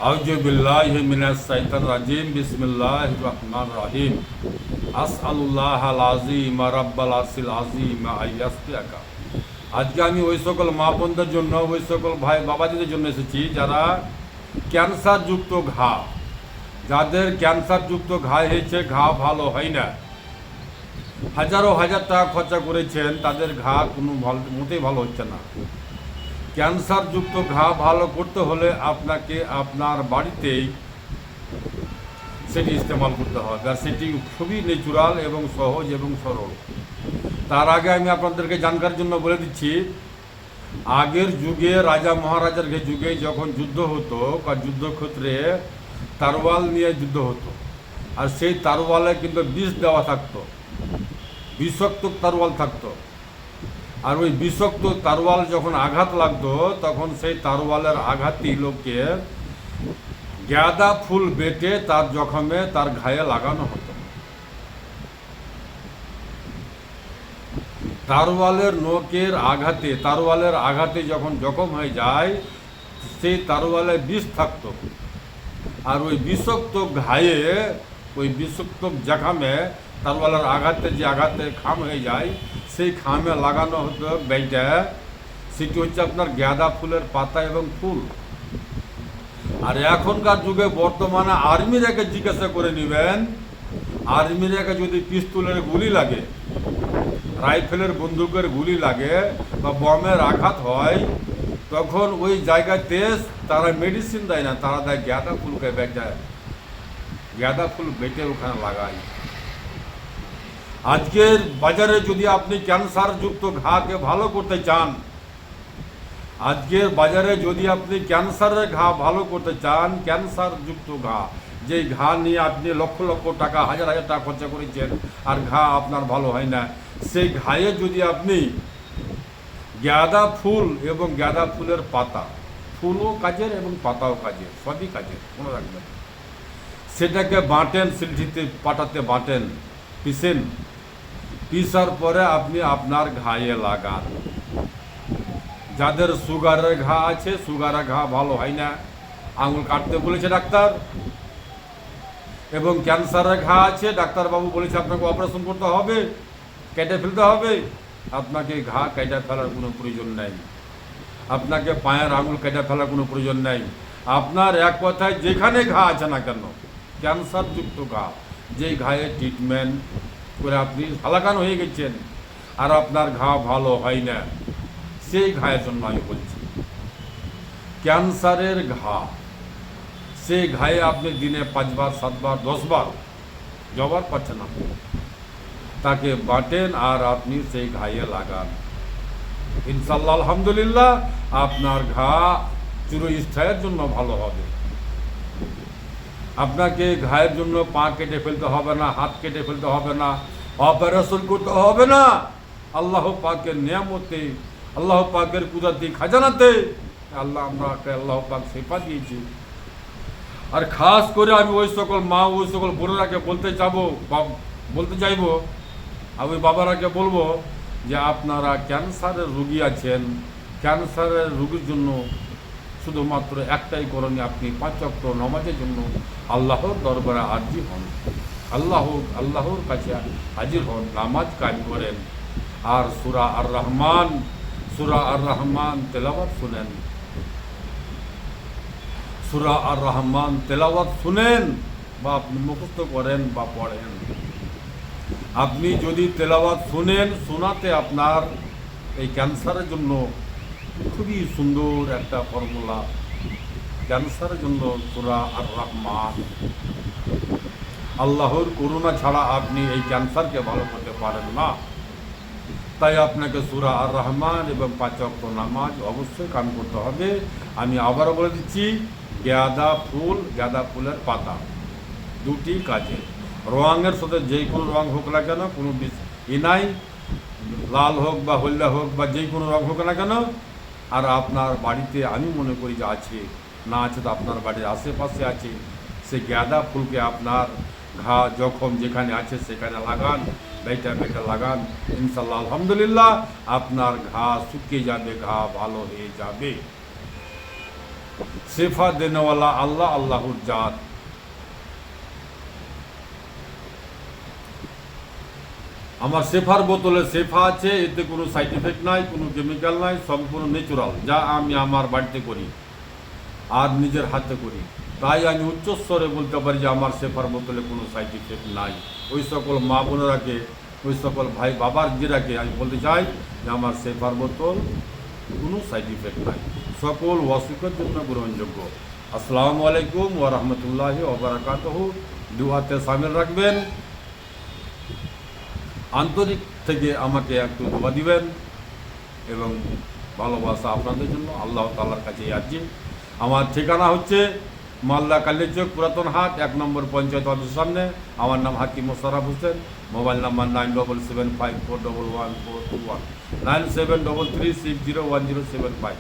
আউযু বিল্লাহি মিনাশ শাইতানির রাজিম বিসমিল্লাহির রহমানির রহিম আসআলুল্লাহাল আযীম রাব্বাল আরশিল আযীম আইয়াসতিয়াকা। আজকে আমি ওই সকল মা বোনদের জন্য, ওই সকল ভাই বাবাজিদের জন্য এসেছি যারা ক্যান্সারযুক্ত ঘা, যাদের ক্যান্সারযুক্ত ঘা হয়েছে, ঘা ভালো হয় না, হাজার টাকা খরচা করেছেন, তাদের ঘা কোনো মোটেই ভালো হচ্ছে না। ক্যান্সারযুক্ত ঘা ভালো করতে হলে আপনাকে আপনার বাড়িতেই সেটি ইস্তেমাল করতে হবে, আর সেটি খুবই ন্যাচুরাল এবং সহজ এবং সরল। তার আগে আমি আপনাদেরকে জানকার জন্য বলে দিচ্ছি, আগের যুগে রাজা মহারাজার যুগে যখন যুদ্ধ হতো বা যুদ্ধক্ষেত্রে তারওয়াল নিয়ে যুদ্ধ হতো, আর সেই তারওয়ালে কিন্তু বিষ দেওয়া থাকতো, বিষাক্ত তারওয়াল থাকতো। আর ওই বিষাক্ত তারওয়াল যখন আঘাত লাগতো, তখন সেই তারওয়ালের আঘাতই লোককে গাঁদা ফুল বেটে তার জখমে, তার ঘায়ে লাগানো হতো। তারওয়ালের নোকের আঘাতে, তারওয়ালের আঘাতে যখন জখম হয়ে যায়, সেই তারওয়ালে বিষ থাকতো, আর ওই বিষাক্ত ঘায়ে, ওই বিষাক্ত জখমে, তারওয়ালের আঘাতে যে আঘাতে খাম হয়ে যায়, সেই খামে লাগানো হতো বেইটা, সেটি হচ্ছে আপনার গাঁদা ফুলের পাতা এবং ফুল। আর এখনকার যুগে বর্তমানে আর্মিরাকে জিজ্ঞাসা করে নেবেন, আর্মিরাকে যদি পিস্তলের গুলি লাগে, রাইফেলের বন্দুকের গুলি লাগে বা বমের আঘাত হয়, তখন ওই জায়গাতে তারা মেডিসিন দেয় না, তারা দেয় গাঁদা ফুলকে বেটে, গাঁদা ফুল বেটে ওখানে লাগায়। আজকের বাজারে যদি আপনি ক্যান্সারযুক্ত ঘাকে ভালো করতে চান, আজকের বাজারে যদি আপনি ক্যান্সারের ঘা ভালো করতে চান, ক্যান্সারযুক্ত ঘা, যে ঘা নিয়ে আপনি লক্ষ টাকা, হাজার টাকা খরচা করেছেন, আর ঘা আপনার ভালো হয় না, সেই ঘায়ে যদি আপনি গাঁদা ফুল এবং গাঁদা ফুলের পাতা, ফুলও কাজের এবং পাতাও কাজের, সবই কাজের, মনে রাখবেন, সেটাকে বাটেন, সিলঠিতে পাটাতে বাটেন, পিসেন, পিসার পরে আপনি আপনার ঘায়ে লাগান। যাদের সুগারের ঘা আছে, সুগারের ঘা ভালো হয় না, আঙুল কাটতে বলেছে ডাক্তার, এবং ক্যান্সারের ঘা আছে, ডাক্তারবাবু বলেছে আপনাকে অপারেশন করতে হবে, কেটে ফেলতে হবে, আপনাকে ঘা কেটে ফেলার কোনো প্রয়োজন নেই, আপনাকে পায়ের আঙুল কেটে ফেলার কোনো প্রয়োজন নেই। আপনার এক কথায় যেখানে ঘা আছে না কেন, ক্যান্সারযুক্ত ঘা, যেই ঘায়ে ট্রিটমেন্ট করে আপনি হালাকান হয়ে গেছেন আর আপনার ঘা ভালো হয় না, সেই ঘায়ের জন্য আমি বলছি। ক্যান্সারের ঘা, সেই ঘায়ে আপনি দিনে 5 বার 7 বার 10 বার জবার পাচ্ছেন না, তাকে বাটেন আর আপনি সেই ঘায়ে লাগান, ইনশাল্লাহ আলহামদুলিল্লাহ আপনার ঘা চিরস্থায়ীর জন্য ভালো হবে। আপনাকে ঘায়ের জন্য পা কেটে ফেলতে হবে না, হাত কেটে ফেলতে হবে না, অপারেশন করতে হবে না। আল্লাহ পাকের নিয়ামতে, আল্লাহ পাকের কুদরতি খাজানাতে আল্লাহ পাক শেফা দিয়েছে। আর খাস করে আমি ওই সকল মা, ওই সকল বোনেরাকে বলতে চাইবো, আর ওই বাবারাকে বলবো যে আপনারা ক্যান্সারের রোগী আছেন, ক্যান্সারের রোগীর জন্য শুধুমাত্র একটাই করণীয়, আপনি 5 ওয়াক্ত নামাজের জন্য আল্লাহর দরবারে আরজি হন, আল্লাহর কাছে হাজির হন, নামাজ কায়েম করেন, আর সূরা আর রহমান তেলাওয়াত শুনেন, সূরা আর রহমান তেলাওয়াত শুনেন বা আপনি মুখস্থ করেন বা পড়েন। আপনি যদি তেলাওয়াত শুনেন, শোনাতে আপনার এই ক্যান্সারের জন্য খুবই সুন্দর একটা ফর্মুলা। ক্যান্সারের জন্য সূরা আর রহমান, আল্লাহর করুণা ছাড়া আপনি এই ক্যান্সারকে ভালো করতে পারেন না। তাই আপনাকে সূরা আর রহমান এবং 5 ওয়াক্ত নামাজ অবশ্যই কাম করতে হবে। আমি আবারও বলে দিচ্ছি, গাঁদা ফুলের পাতা, দুটি কাজে, রঙের সাথে যে কোনো রঙ হোক না কেন, কোনো নাই, লাল হোক বা হলদা হোক বা যে কোনো রঙ হোক না কেন। আর আপনার বাড়িতে আমি মনে করি যে আছে, না আছে তো আপনার বাড়ির আশেপাশে আছে, সেই গাঁদা ফুলকে আপনার ঘা জখম যেখানে আছে সেখানে লাগান, বেটা লাগান, ইনশাল্লাহ আলহামদুলিল্লাহ আপনার ঘা শুকিয়ে যাবে, ঘা ভালো হয়ে যাবে। শেফা দেনেওয়ালা আল্লাহ, আল্লাহর জাত। আমার শেফার বোতলে শেফা আছে, এতে কোনো সাইড এফেক্ট নাই, কোনো কেমিক্যাল নাই, সম্পূর্ণ ন্যাচুরাল, যা আমি আমার বাড়িতে করি আর নিজের হাতে করি। তাই আমি উচ্চস্বরে বলতে পারি যে আমার শেফার বোতলে কোনো সাইড ইফেক্ট নাই। ওই সকল মা বোনেরাকে, ওই সকল ভাই বাবার দিরাকে আমি বলতে চাই যে আমার শেফার বোতল কোনো সাইড ইফেক্ট নাই, সকল অসুখের জন্য গ্রহণযোগ্য। আসসালামু আলাইকুম ওয়া রাহমাতুল্লাহি ওয়া বারাকাতুহু। দুয়াতে শামিল রাখবেন, আন্তরিক থেকে আমাকে একটু দোয়া দিবেন এবং ভালোবাসা আপনাদের জন্য আল্লাহ তাআলার কাছে আছি। আমার ঠিকানা হচ্ছে মালদা কালীচক পুরাতন হাট, 1 নম্বর পঞ্চায়েত অফিসের সামনে। আমার নাম হাকিম মোশাররফ হোসেন। Mobile number 9775411421, 9733601075।